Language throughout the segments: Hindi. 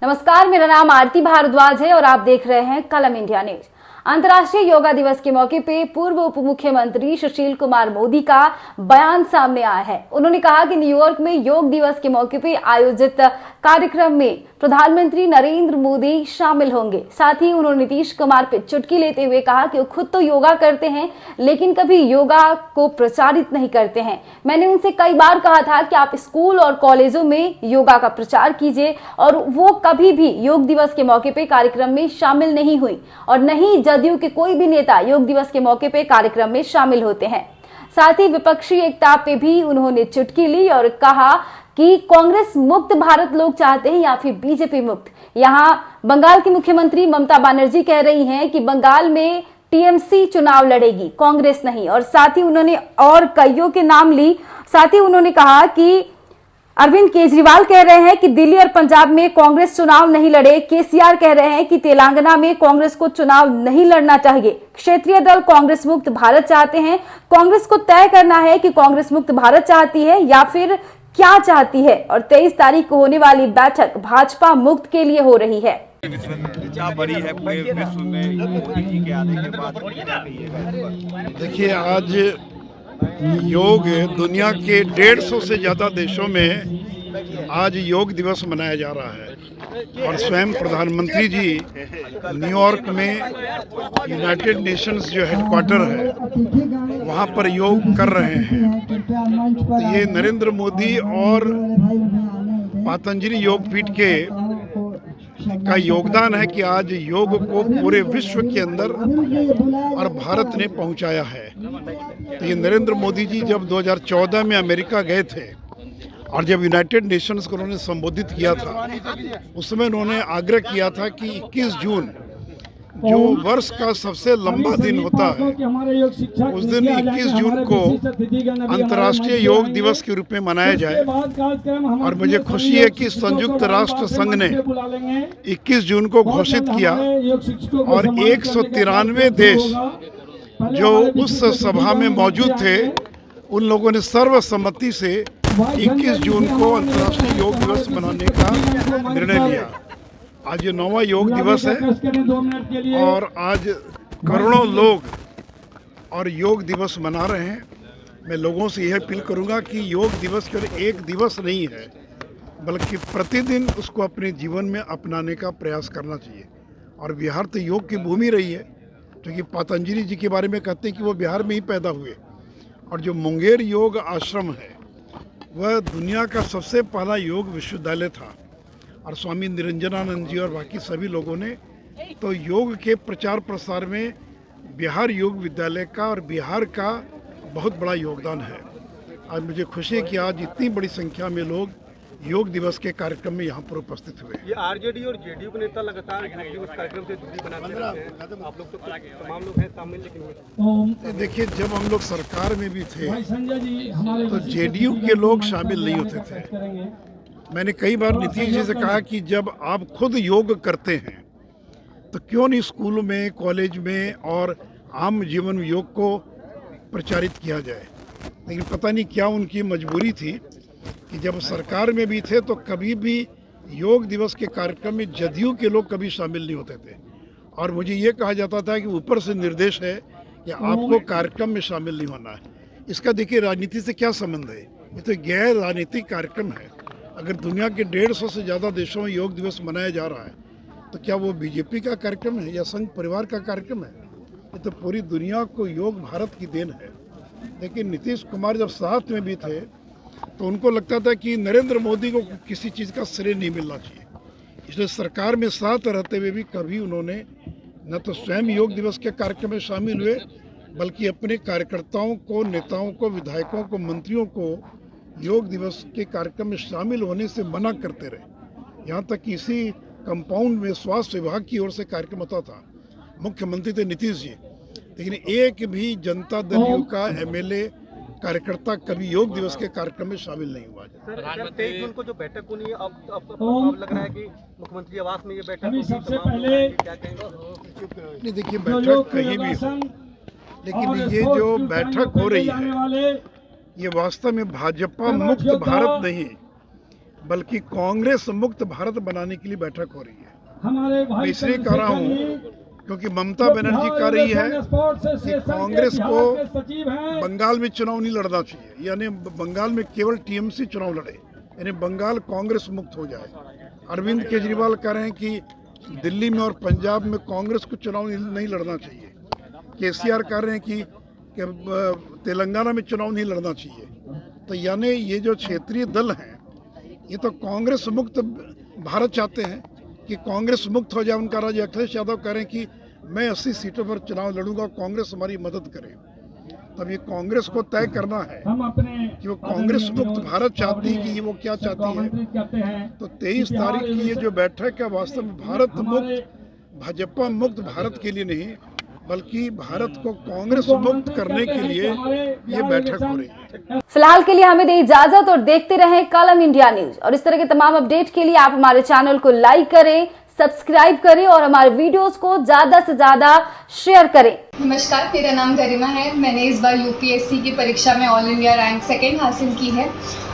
नमस्कार, मेरा नाम आरती भारद्वाज है और आप देख रहे हैं कलम इंडिया न्यूज। अंतर्राष्ट्रीय योगा दिवस के मौके पे पूर्व उप मुख्यमंत्री सुशील कुमार मोदी का बयान सामने आया है। उन्होंने कहा कि न्यूयॉर्क में योग दिवस के मौके पे आयोजित कार्यक्रम में प्रधानमंत्री नरेंद्र मोदी शामिल होंगे। साथ ही उन्होंने नीतीश कुमार पे चुटकी लेते हुए कहा कि वो खुद तो योगा करते हैं लेकिन कभी योगा को प्रचारित नहीं करते हैं। मैंने उनसे कई बार कहा था कि आप स्कूल और कॉलेजों में योगा का प्रचार कीजिए, और वो कभी भी योग दिवस के मौके पे कार्यक्रम में शामिल नहीं हुई और नहीं जदयू के कोई भी नेता योग दिवस के मौके पे कार्यक्रम में शामिल होते हैं। साथ ही विपक्षी एकता पे भी उन्होंने चुटकी ली और कहा कि कांग्रेस मुक्त भारत लोग चाहते हैं या फिर बीजेपी मुक्त। यहाँ बंगाल की मुख्यमंत्री ममता बनर्जी कह रही हैं कि बंगाल में टीएमसी चुनाव लड़ेगी, कांग्रेस नहीं। और साथ ही उन्होंने और कईयों के नाम ली। साथ ही उन्होंने कहा कि अरविंद केजरीवाल कह रहे हैं कि दिल्ली और पंजाब में कांग्रेस चुनाव नहीं लड़े। केसीआर कह रहे हैं कि तेलंगाना में कांग्रेस को चुनाव नहीं लड़ना चाहिए। क्षेत्रीय दल कांग्रेस मुक्त भारत चाहते हैं। कांग्रेस को तय करना है कि कांग्रेस मुक्त भारत चाहती है या फिर क्या चाहती है। और 23 तारीख को होने वाली बैठक भाजपा मुक्त के लिए हो रही है। बड़ी है पूरे विश्व में मोदी जी के आने के बाद। देखिए, आज योग दुनिया के 150 से ज़्यादा देशों में आज योग दिवस मनाया जा रहा है और स्वयं प्रधानमंत्री जी न्यूयॉर्क में यूनाइटेड नेशंस जो हेडक्वार्टर है वहाँ पर योग कर रहे हैं। तो ये नरेंद्र मोदी और पतंजलि योगपीठ का योगदान है कि आज योग को पूरे विश्व के अंदर और भारत ने पहुंचाया है। तो ये नरेंद्र मोदी जी जब 2014 में अमेरिका गए थे और जब यूनाइटेड नेशंस को उन्होंने संबोधित किया था, उसमें उन्होंने आग्रह किया था कि 21 जून जो वर्ष का सबसे लंबा दिन होता है, उस दिन 21 जून को अंतर्राष्ट्रीय योग दिवस के रूप में मनाया जाए। और मुझे खुशी है कि संयुक्त राष्ट्र संघ ने 21 जून को घोषित किया और 193 देश जो उस सभा में मौजूद थे, उन लोगों ने सर्वसम्मति से 21 जून को अंतर्राष्ट्रीय योग दिवस मनाने का निर्णय लिया। आज ये 9वां योग दिवस है और आज करोड़ों लोग और योग दिवस मना रहे हैं। मैं लोगों से यह अपील करूंगा कि योग दिवस केवल एक दिवस नहीं है, बल्कि प्रतिदिन उसको अपने जीवन में अपनाने का प्रयास करना चाहिए। और बिहार तो योग की भूमि रही है, क्योंकि पतंजलि जी के बारे में कहते हैं कि वो बिहार में ही पैदा हुए। और जो मुंगेर योग आश्रम है वह दुनिया का सबसे पहला योग विश्वविद्यालय था। और स्वामी निरंजनानंद जी और बाकी सभी लोगों ने तो योग के प्रचार प्रसार में बिहार योग विद्यालय का और बिहार का बहुत बड़ा योगदान है। आज मुझे खुशी है कि आज इतनी बड़ी संख्या में लोग योग दिवस के कार्यक्रम में यहाँ पर उपस्थित हुए। ये आरजेडी और जेडीयू के नेता लगातार योग दिवस कार्यक्रम से दूरी बनाते रहते हैं। आप लोग तो तमाम लोग हैं शामिल, लेकिन देखिए, जब हम लोग सरकार में भी थे तो जेडीयू के लोग शामिल नहीं होते थे। मैंने कई बार नीतीश जी से कहा कि जब आप खुद योग करते हैं तो क्यों नहीं स्कूल में, कॉलेज में और आम जीवन में योग को प्रचारित किया जाए। लेकिन पता नहीं क्या उनकी मजबूरी थी कि जब सरकार में भी थे तो कभी भी योग दिवस के कार्यक्रम में जदयू के लोग कभी शामिल नहीं होते थे। और मुझे ये कहा जाता था कि ऊपर से निर्देश है कि आपको कार्यक्रम में शामिल नहीं होना है। इसका देखिए राजनीति से क्या संबंध है? ये तो गैर राजनीतिक कार्यक्रम है। अगर दुनिया के 150 से ज़्यादा देशों में योग दिवस मनाया जा रहा है तो क्या वो बीजेपी का कार्यक्रम है या संघ परिवार का कार्यक्रम है? ये तो पूरी दुनिया को योग भारत की देन है। लेकिन नीतीश कुमार जब साथ में भी थे तो उनको लगता था कि नरेंद्र मोदी को किसी चीज़ का श्रेय नहीं मिलना चाहिए। इसलिए सरकार में साथ रहते हुए भी कभी उन्होंने न तो स्वयं योग दिवस के कार्यक्रम में शामिल हुए, बल्कि अपने कार्यकर्ताओं को, नेताओं को, विधायकों को, मंत्रियों को योग दिवस के कार्यक्रम में शामिल होने से मना करते रहे। यहाँ तक कि इसी कंपाउंड में स्वास्थ्य विभाग की ओर से कार्यक्रम होता था। मुख्यमंत्री थे नीतीश जी, लेकिन एक भी जनता दल यू का एमएलए कार्यकर्ता कभी योग दिवस के कार्यक्रम में शामिल नहीं हुआ। सर, 23 जून को जो बैठक होनी है, अब लग रहा है कि मुख्यमंत्री आवास में ये बैठक होगी। सबसे पहले क्या कहेंगे? नहीं, देखिए, बैठक कहीं भी हो, लेकिन ये जो बैठक हो रही है ये वास्तव में भाजपा मुक्त भारत नहीं, बल्कि कांग्रेस मुक्त भारत बनाने के लिए बैठक हो रही है। हमारे मैं इसलिए कह रहा हूँ क्योंकि ममता बनर्जी कह रही है कि कांग्रेस को बंगाल में चुनाव नहीं लड़ना चाहिए, यानी बंगाल में केवल टीएमसी चुनाव लड़े, यानी बंगाल कांग्रेस मुक्त हो जाए। अरविंद केजरीवाल कह रहे हैं कि दिल्ली में और पंजाब में कांग्रेस को चुनाव नहीं लड़ना चाहिए। केसीआर कह रहे हैं कि तेलंगाना में चुनाव नहीं लड़ना चाहिए। तो यानी ये जो क्षेत्रीय दल हैं ये तो कांग्रेस मुक्त भारत चाहते हैं कि कांग्रेस मुक्त हो जाए उनका राज्य। अखिलेश यादव कह रहे हैं कि मैं 80 सीटों पर चुनाव लड़ूंगा, कांग्रेस हमारी मदद करे। तब ये कांग्रेस को तय करना है कि वो कांग्रेस मुक्त भारत चाहती है कि वो क्या चाहती है। तो 23 तारीख की ये जो बैठक है वास्तव में भारत मुक्त भाजपा मुक्त भारत के लिए नहीं बल्कि भारत को कांग्रेस मुक्त करने के लिए ये बैठक हो रही है। फिलहाल के लिए हमें दे इजाजत और देखते रहें कलम इंडिया न्यूज। और इस तरह के तमाम अपडेट के लिए आप हमारे चैनल को लाइक करें, सब्सक्राइब करें और हमारे वीडियोस को ज्यादा से ज्यादा शेयर करें। नमस्कार, मेरा नाम गरिमा है। मैंने इस बार यूपीएससी की परीक्षा में ऑल इंडिया रैंक 2 हासिल की है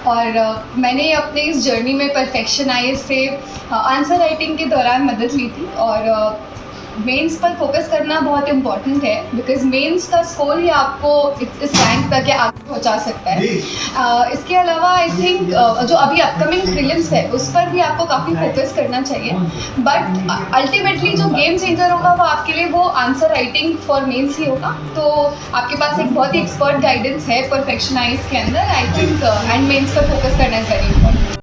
और मैंने अपने इस जर्नी में परफेक्शन आईएएस से आंसर राइटिंग के दौरान मदद ली थी और मेंस पर फोकस करना बहुत इम्पॉर्टेंट है बिकॉज मेंस का स्कोर ही आपको इस रैंक तक के आगे पहुंचा सकता है। इसके अलावा आई थिंक जो अभी अपकमिंग प्रीलिम्स है उस पर भी आपको काफ़ी फोकस करना चाहिए, बट अल्टीमेटली जो गेम चेंजर होगा वो आपके लिए वो आंसर राइटिंग फॉर मेंस ही होगा। तो आपके पास एक बहुत ही एक्सपर्ट गाइडेंस है परफेक्शन आईएएस के अंदर, आई थिंक, एंड मेंस पर फोकस करना इज वेरी इंपॉर्टेंट।